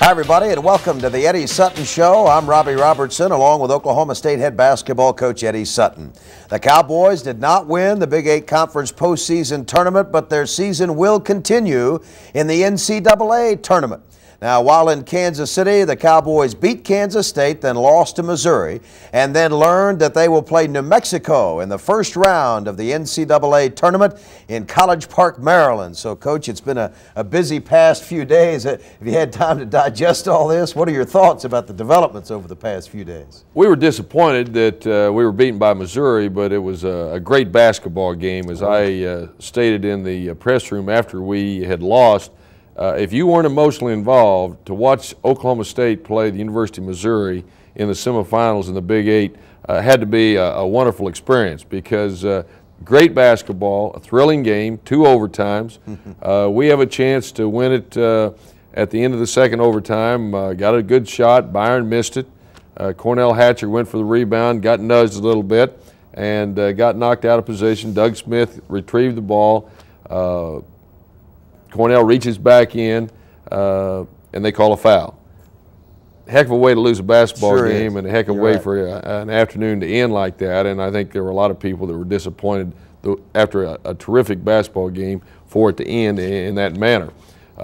Hi, everybody, and welcome to the Eddie Sutton Show. I'm Robbie Robertson, along with Oklahoma State head basketball coach Eddie Sutton. The Cowboys did not win the Big 8 Conference postseason tournament, but their season will continue in the NCAA tournament. Now, while in Kansas City, the Cowboys beat Kansas State, then lost to Missouri, and then learned that they will play New Mexico in the first round of the NCAA tournament in College Park, Maryland. So, Coach, it's been a busy past few days. Have you had time to digest all this? What are your thoughts about the developments over the past few days? We were disappointed that we were beaten by Missouri, but it was a great basketball game. As I stated in the press room after we had lost, if you weren't emotionally involved, to watch Oklahoma State play the University of Missouri in the semifinals in the Big 8 had to be a wonderful experience, because great basketball, a thrilling game, 2 overtimes. We have a chance to win it at the end of the second overtime. Got a good shot. Byron missed it. Cornell Hatcher went for the rebound, got nudged a little bit, and got knocked out of position. Doug Smith retrieved the ball. Cornell reaches back in, and they call a foul. Heck of a way to lose a basketball game, and a heck of a way for an afternoon to end like that. And I think there were a lot of people that were disappointed after a terrific basketball game for it to end in that manner.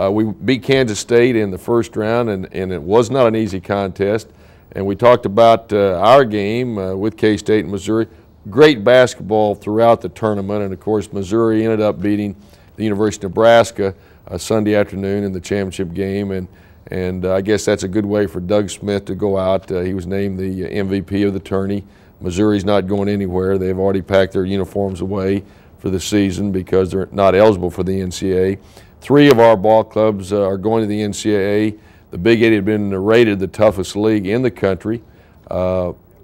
We beat Kansas State in the first round, and it was not an easy contest. And we talked about our game with K-State and Missouri. Great basketball throughout the tournament, and of course Missouri ended up beating the University of Nebraska Sunday afternoon in the championship game, and I guess that's a good way for Doug Smith to go out. He was named the MVP of the tourney. Missouri's not going anywhere. They've already packed their uniforms away for the season because they're not eligible for the NCAA. 3 of our ball clubs are going to the NCAA. The Big 8 had been rated the toughest league in the country.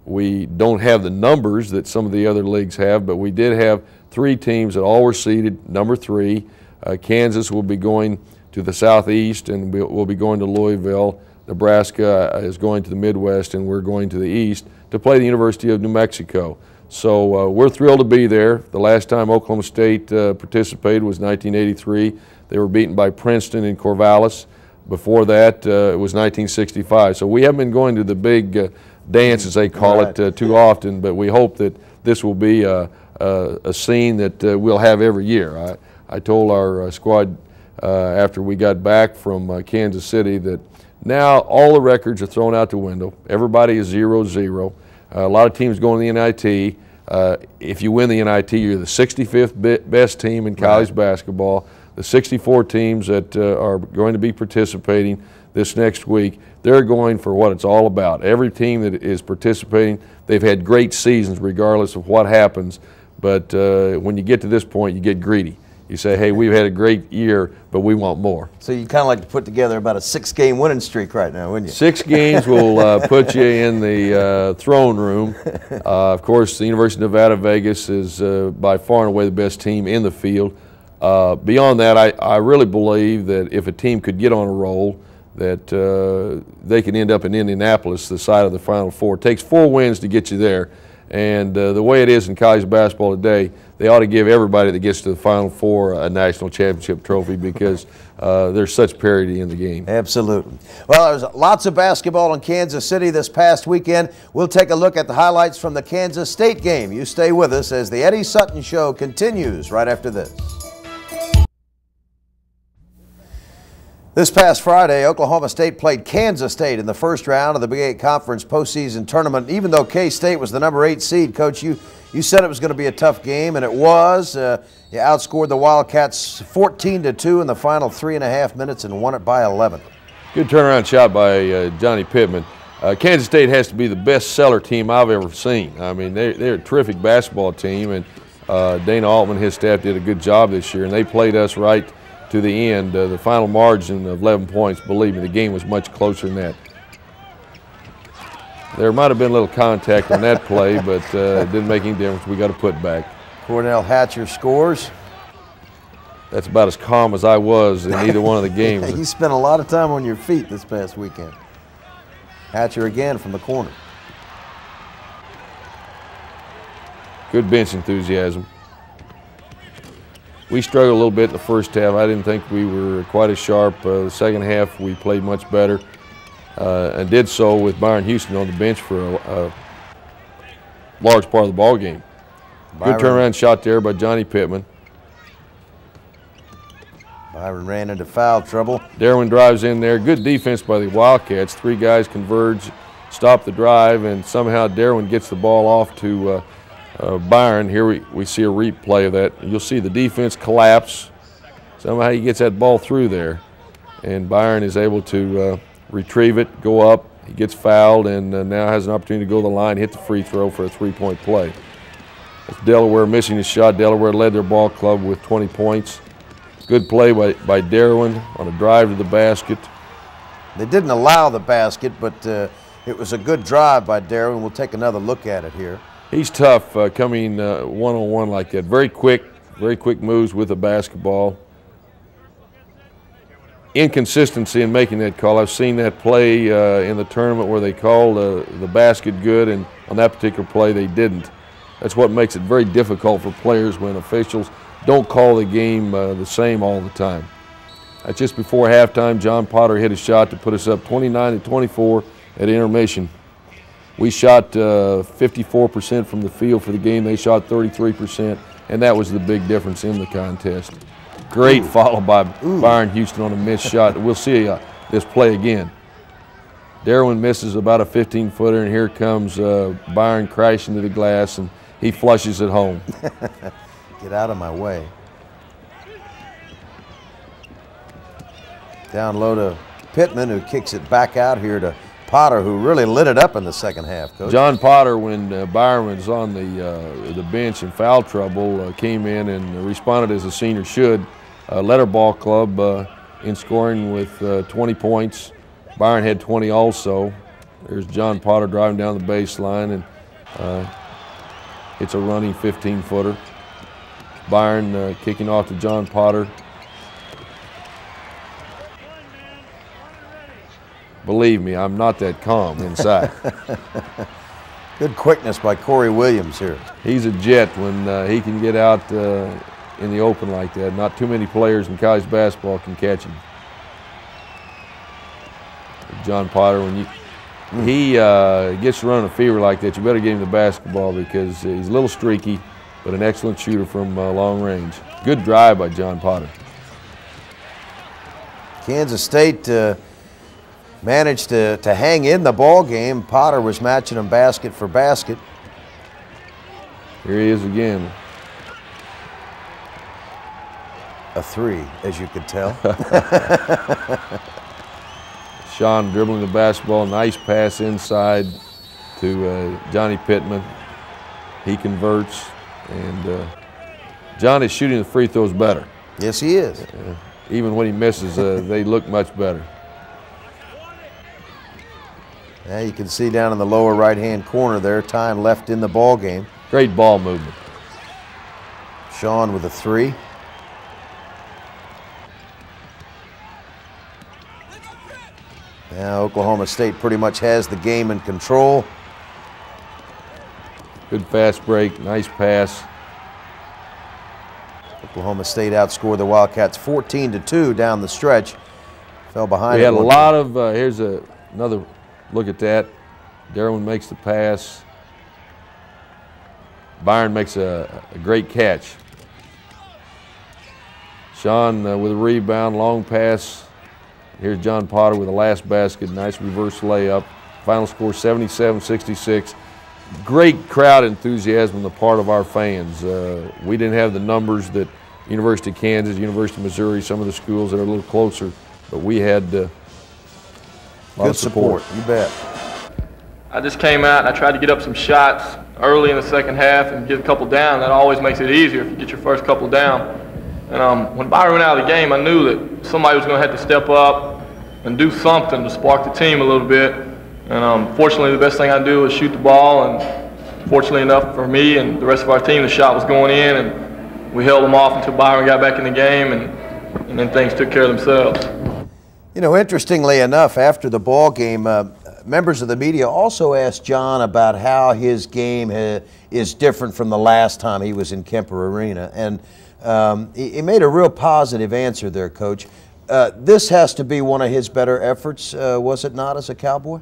We don't have the numbers that some of the other leagues have, but we did have 3 teams that all were seeded number 3. Kansas will be going to the Southeast, and we'll be going to Louisville. Nebraska is going to the Midwest, and we're going to the East to play the University of New Mexico. So we're thrilled to be there. The last time Oklahoma State participated was 1983. They were beaten by Princeton in Corvallis. Before that, it was 1965. So we haven't been going to the big dance, as they call it, too often, but we hope that this will be a scene that we'll have every year. I told our squad after we got back from Kansas City that now all the records are thrown out the window. Everybody is 0-0. A lot of teams going to the NIT. If you win the NIT, you're the 65th best team in college basketball. The 64 teams that are going to be participating this next week, they're going for what it's all about. Every team that is participating, they've had great seasons regardless of what happens, but when you get to this point, you get greedy. You say, hey, we've had a great year, but we want more. So you kind of like to put together about a 6-game winning streak right now, wouldn't you? 6 games will put you in the throne room. Of course, the University of Nevada, Vegas is by far and away the best team in the field. Beyond that, I really believe that if a team could get on a roll, that they can end up in Indianapolis, the side of the Final Four. It takes 4 wins to get you there. And the way it is in college basketball today, they ought to give everybody that gets to the Final Four a national championship trophy, because there's such parity in the game. Absolutely. Well, there's lots of basketball in Kansas City this past weekend. We'll take a look at the highlights from the Kansas State game. You stay with us as the Eddie Sutton Show continues right after this. This past Friday, Oklahoma State played Kansas State in the first round of the Big 8 Conference postseason tournament. Even though K-State was the number 8 seed, Coach, you said it was going to be a tough game, and it was. You outscored the Wildcats 14-2 in the final 3.5 minutes and won it by 11. Good turnaround shot by Johnny Pittman. Kansas State has to be the best seller team I've ever seen. I mean, they're a terrific basketball team, and Dana Altman and his staff did a good job this year, and they played us right to the end. The final margin of 11 points, believe me, the game was much closer than that. There might have been a little contact on that play, but it didn't make any difference. We got to put back. Cornell Hatcher scores. That's about as calm as I was in either one of the games. You spent a lot of time on your feet this past weekend. Hatcher again from the corner. Good bench enthusiasm. We struggled a little bit in the first half. I didn't think we were quite as sharp. The second half we played much better. and did so with Byron Houston on the bench for a large part of the ball game. Good turnaround shot there by Johnny Pittman. Byron ran into foul trouble. Darwin drives in there. Good defense by the Wildcats. 3 guys converge, stop the drive, and somehow Darwin gets the ball off to Byron. Here we see a replay of that. You'll see the defense collapse. Somehow he gets that ball through there, and Byron is able to retrieve it, go up. He gets fouled, and now has an opportunity to go to the line, hit the free throw for a 3-point play. That's Delaware missing his shot. Delaware led their ball club with 20 points. Good play by Darwin on a drive to the basket. They didn't allow the basket, but it was a good drive by Darwin. We'll take another look at it here. He's tough coming one-on-one like that. Very quick moves with the basketball. Inconsistency in making that call. I've seen that play in the tournament where they called the basket good, and on that particular play they didn't. That's what makes it very difficult for players when officials don't call the game the same all the time. Just before halftime, John Potter hit a shot to put us up 29-24 at intermission. We shot 54% from the field for the game. They shot 33%, and that was the big difference in the contest. Great follow by Byron Houston on a missed shot. We'll see this play again. Darwin misses about a 15-footer, and here comes Byron crashing to the glass, and he flushes it home. Get out of my way. Down low to Pittman, who kicks it back out here to Potter, who really lit it up in the second half, Coach. John Potter, when Byron was on the bench in foul trouble, came in and responded as a senior should. Led our ball club in scoring with 20 points. Byron had 20 also. There's John Potter driving down the baseline, and it's a running 15-footer. Byron kicking off to John Potter. Believe me, I'm not that calm inside. Good quickness by Corey Williams here. He's a jet when he can get out in the open like that. Not too many players in college basketball can catch him. John Potter, when he gets to run a fever like that, you better get him the basketball because he's a little streaky, but an excellent shooter from long range. Good drive by John Potter. Kansas State managed to hang in the ball game. Potter was matching him basket for basket. Here he is again. A 3, as you could tell. Sean dribbling the basketball, nice pass inside to Johnny Pittman. He converts, and John is shooting the free throws better. Yes, he is. Even when he misses, they look much better. Now you can see down in the lower right-hand corner there, time left in the ball game. Great ball movement. Sean with a 3. Now Oklahoma State pretty much has the game in control. Good fast break, nice pass. Oklahoma State outscored the Wildcats 14-2 down the stretch. Fell behind. We had a lot of, here's another look at that. Darwin makes the pass. Byron makes a great catch. Sean with a rebound, long pass. Here's John Potter with the last basket, nice reverse layup. Final score 77-66. Great crowd enthusiasm on the part of our fans. We didn't have the numbers that University of Kansas, University of Missouri, some of the schools that are a little closer, but we had a lot of support. You bet. I just came out and I tried to get up some shots early in the second half and get a couple down. That always makes it easier if you get your first couple down. And when Byron went out of the game, I knew that somebody was going to have to step up and do something to spark the team a little bit. And fortunately, the best thing I do is shoot the ball. And fortunately enough for me and the rest of our team, the shot was going in, and we held them off until Byron got back in the game, and then things took care of themselves. You know, interestingly enough, after the ball game, members of the media also asked John about how his game is different from the last time he was in Kemper Arena. And he made a real positive answer there, Coach. this has to be one of his better efforts, was it not, as a Cowboy?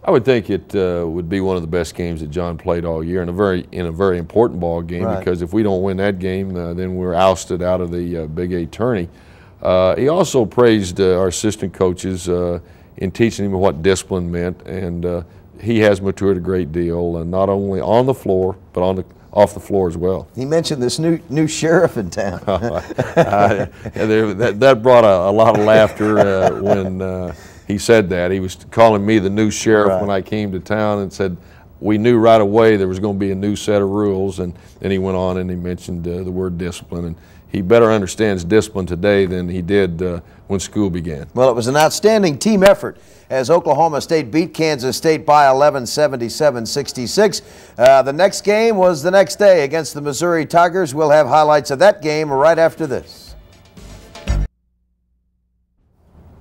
I would think it would be one of the best games that John played all year, and in a very important ball game. Right. Because if we don't win that game, then we're ousted out of the Big 8 tourney. He also praised our assistant coaches in teaching him what discipline meant, and he has matured a great deal, not only on the floor but off the floor as well. He mentioned this new sheriff in town. That brought a lot of laughter when he said that. He was calling me the new sheriff when I came to town, and said we knew right away there was going to be a new set of rules. And then he went on and he mentioned the word discipline, and he better understands discipline today than he did when school began. Well, it was an outstanding team effort as Oklahoma State beat Kansas State by 11, 77-66. The next game was the next day against the Missouri Tigers. We'll have highlights of that game right after this.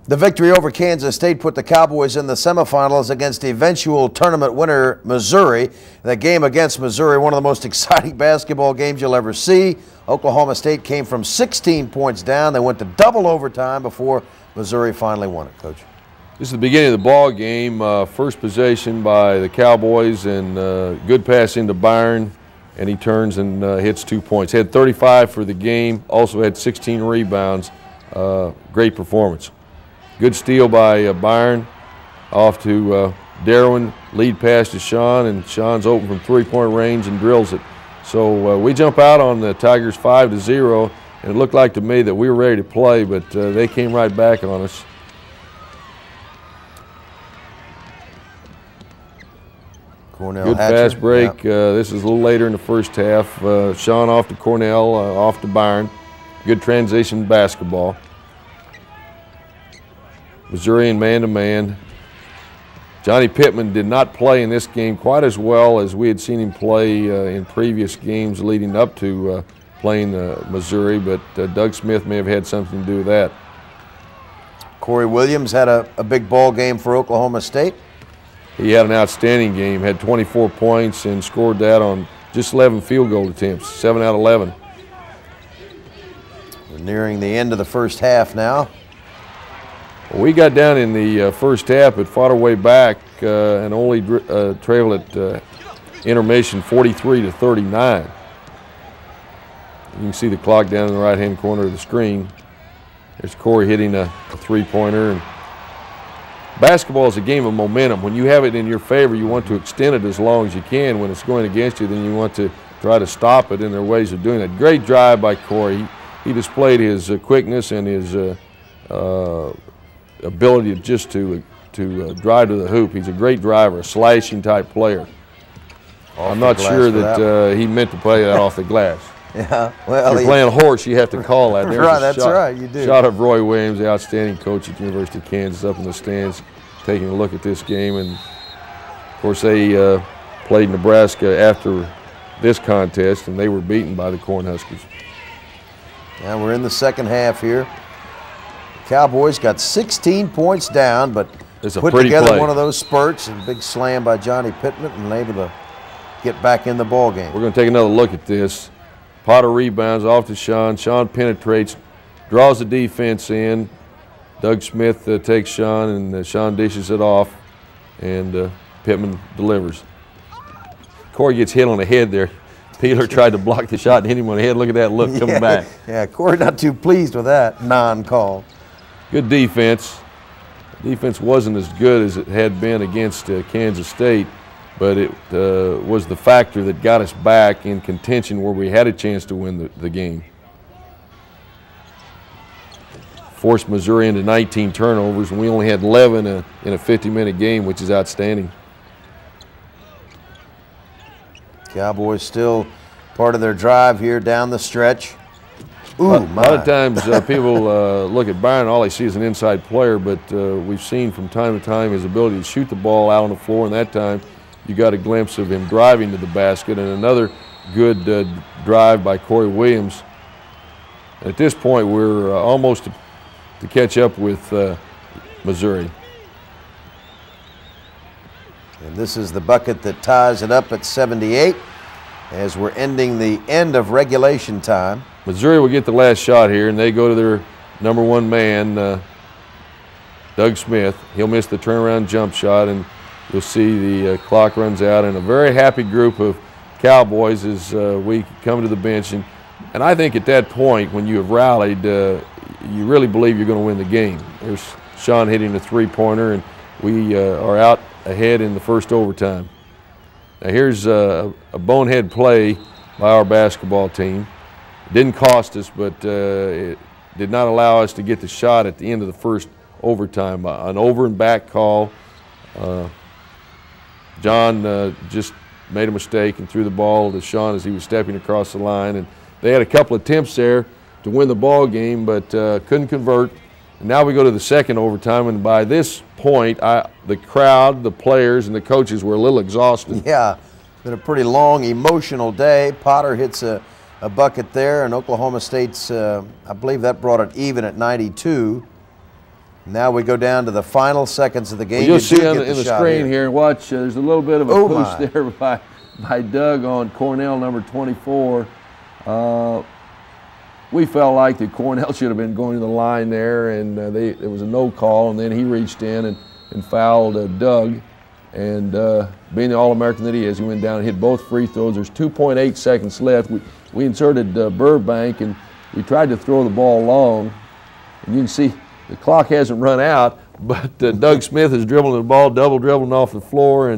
The victory over Kansas State put the Cowboys in the semifinals against eventual tournament winner Missouri. The game against Missouri, one of the most exciting basketball games you'll ever see. Oklahoma State came from 16 points down. They went to double overtime before Missouri finally won it, Coach. This is the beginning of the ball game. First possession by the Cowboys, and good pass into Byron, and he turns and hits 2 points. He had 35 for the game, also had 16 rebounds. Great performance. Good steal by Byron, off to Darwin, lead pass to Sean, and Sean's open from three-point range and drills it. So we jump out on the Tigers 5-0, and it looked like to me that we were ready to play, but they came right back on us. Cornell Good fast break. Yeah. This is a little later in the first half. Sean off to Cornell, off to Byron. Good transition basketball. Missouri in man-to-man. Johnny Pittman did not play in this game quite as well as we had seen him play in previous games leading up to playing Missouri, but Doug Smith may have had something to do with that. Corey Williams had a big ball game for Oklahoma State. He had an outstanding game, had 24 points and scored that on just 11 field goal attempts, 7 out of 11. We're nearing the end of the first half now. We got down in the first half, but fought our way back and only trailed at intermission 43-39. You can see the clock down in the right-hand corner of the screen. There's Corey hitting a three-pointer. And basketball is a game of momentum. When you have it in your favor, you want to extend it as long as you can. When it's going against you, then you want to try to stop it, and there are ways of doing that. Great drive by Corey. He displayed his quickness and his ability just to drive to the hoop. He's a great driver, a slashing type player. I'm not sure that he meant to play that off the glass. Yeah, well, if you're playing horse, you have to call that. There's right, that's right, you do. Shot of Roy Williams, the outstanding coach at the University of Kansas, up in the stands, taking a look at this game. And of course, they played Nebraska after this contest, and they were beaten by the Cornhuskers. Now we're in the second half here. Cowboys got 16 points down, but put together one of those spurts, and big slam by Johnny Pittman, and able to get back in the ball game. We're going to take another look at this. Potter rebounds off to Sean. Sean penetrates, draws the defense in. Doug Smith takes Sean, and Sean dishes it off, and Pittman delivers. Corey gets hit on the head there. Peeler tried to block the shot and hit him on the head. Look at that look coming back. Yeah, Corey not too pleased with that non-call. Good defense. Defense wasn't as good as it had been against Kansas State, but it was the factor that got us back in contention where we had a chance to win the game. Forced Missouri into 19 turnovers, and we only had 11 in a 50-minute game, which is outstanding. Cowboys still part of their drive here down the stretch. Ooh, a lot of times people look at Byron, all they see is an inside player, but we've seen from time to time his ability to shoot the ball out on the floor, and that time you got a glimpse of him driving to the basket, and another good drive by Corey Williams. At this point, we're almost to catch up with Missouri. And this is the bucket that ties it up at 78 as we're ending the end of regulation time. Missouri will get the last shot here, and they go to their number one man, Doug Smith. He'll miss the turnaround jump shot, and you'll see the clock runs out, and a very happy group of Cowboys as we come to the bench. And I think at that point, when you have rallied, you really believe you're going to win the game. There's Sean hitting a three-pointer, and we are out ahead in the first overtime. Now here's a bonehead play by our basketball team. It didn't cost us, but it did not allow us to get the shot at the end of the first overtime. An over and back call. John just made a mistake and threw the ball to Sean as he was stepping across the line. And they had a couple of attempts there to win the ball game, but couldn't convert. And now we go to the second overtime, and by this point, the crowd, the players, and the coaches were a little exhausted. Yeah, it's been a pretty long, emotional day. Potter hits a bucket there, and Oklahoma State's, I believe that brought it even at 92. Now we go down to the final seconds of the game. Well, you'll see in the screen here, watch, there's a little bit of a push there by Doug on Cornell, number 24. We felt like that Cornell should have been going to the line there, and there was a no call, and then he reached in and fouled Doug. And being the All-American that he is, he went down and hit both free throws. There's 2.8 seconds left. We inserted Burbank, and we tried to throw the ball long. And you can see the clock hasn't run out, but Doug Smith is dribbling the ball, double dribbling off the floor,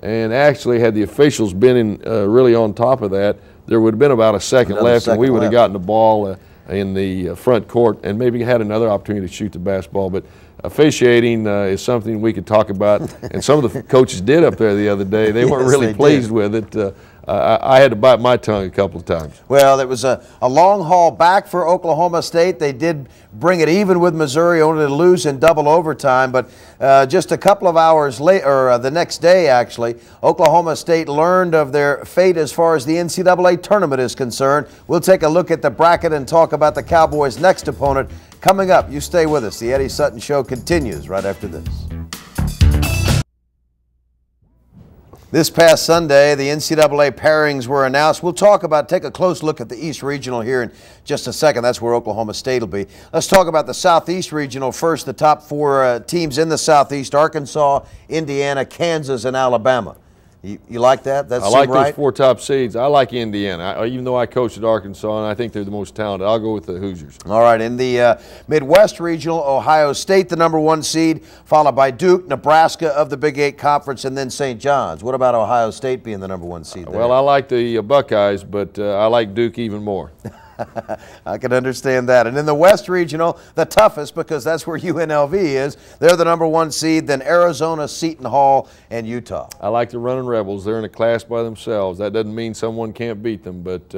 and actually had the officials been really on top of that, there would have been about a second left, and we would have gotten the ball in the front court and maybe had another opportunity to shoot the basketball. But officiating is something we could talk about, and some of the coaches did up there the other day. They weren't really pleased with it. I had to bite my tongue a couple of times. Well, it was a long haul back for Oklahoma State. They did bring it even with Missouri, only to lose in double overtime. But just a couple of hours later, or the next day actually, Oklahoma State learned of their fate as far as the NCAA tournament is concerned. We'll take a look at the bracket and talk about the Cowboys' next opponent coming up. You stay with us. The Eddie Sutton Show continues right after this. This past Sunday, the NCAA pairings were announced. We'll take a close look at the East Regional here in just a second. That's where Oklahoma State will be. Let's talk about the Southeast Regional first. The top four teams in the Southeast: Arkansas, Indiana, Kansas, and Alabama. You like that? I like those four top seeds. I like Indiana, even though I coached at Arkansas, and I think they're the most talented. I'll go with the Hoosiers. All right. In the Midwest Regional, Ohio State, the #1 seed, followed by Duke, Nebraska of the Big 8 Conference, and then St. John's. What about Ohio State being the #1 seed there? Well, I like the Buckeyes, but I like Duke even more. I can understand that. And in the West Regional, the toughest, because that's where UNLV is. They're the #1 seed, then Arizona, Seton Hall, and Utah. I like the Running Rebels. They're in a class by themselves. That doesn't mean someone can't beat them, but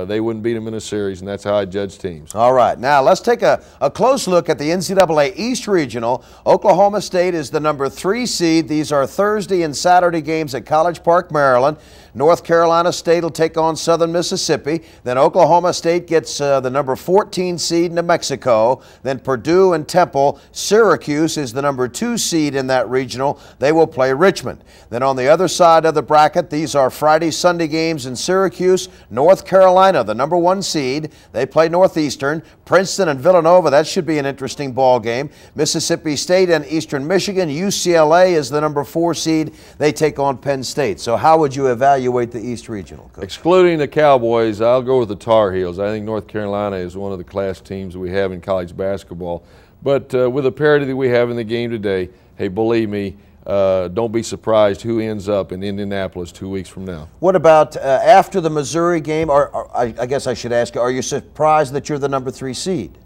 they wouldn't beat them in a series, and that's how I judge teams. All right. Now, let's take a close look at the NCAA East Regional. Oklahoma State is the #3 seed. These are Thursday and Saturday games at College Park, Maryland. North Carolina State will take on Southern Mississippi. Then Oklahoma State gets the #14 seed, New Mexico. Then Purdue and Temple. Syracuse is the #2 seed in that regional. They will play Richmond. Then on the other side of the bracket, these are Friday, Sunday games in Syracuse. North Carolina, the #1 seed. They play Northeastern. Princeton and Villanova, that should be an interesting ball game. Mississippi State and Eastern Michigan. UCLA is the #4 seed. They take on Penn State. So how would you evaluate the East Regional, Coach? Excluding the Cowboys, I'll go with the Tar Heels. I think North Carolina is one of the class teams we have in college basketball. But with the parity that we have in the game today, hey, believe me, don't be surprised who ends up in Indianapolis 2 weeks from now. What about after the Missouri game? I guess I should ask you, are you surprised that you're the #3 seed?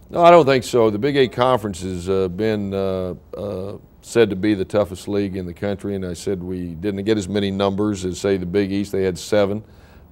No, I don't think so. The Big 8 Conference has been said to be the toughest league in the country, and I said we didn't get as many numbers as, say, the Big East. They had 7,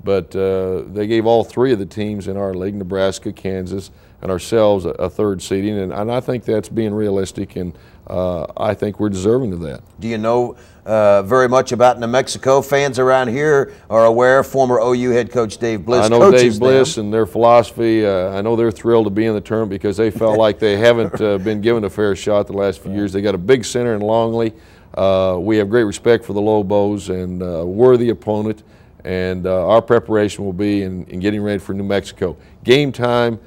but they gave all 3 of the teams in our league, Nebraska, Kansas, and ourselves, a 3rd seeding, and I think that's being realistic, and I think we're deserving of that. Do you know very much about New Mexico? Fans around here are aware. Former OU head coach Dave Bliss I know Dave Bliss and their philosophy. I know they're thrilled to be in the tournament because they felt like they haven't been given a fair shot the last few years. They got a big center in Longley. We have great respect for the Lobos and a worthy opponent, and our preparation will be in getting ready for New Mexico. Game time,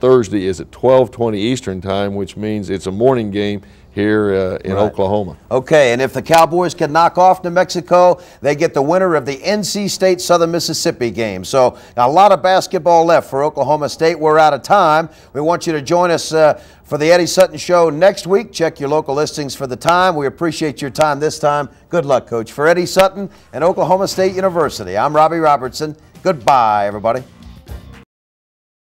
Thursday is at 12:20 Eastern time, which means it's a morning game here in Oklahoma. Okay, and if the Cowboys can knock off New Mexico, they get the winner of the NC State Southern Mississippi game. So a lot of basketball left for Oklahoma State. We're out of time. We want you to join us for the Eddie Sutton Show next week. Check your local listings for the time. We appreciate your time this time. Good luck, Coach. For Eddie Sutton and Oklahoma State University, I'm Robbie Robertson. Goodbye, everybody.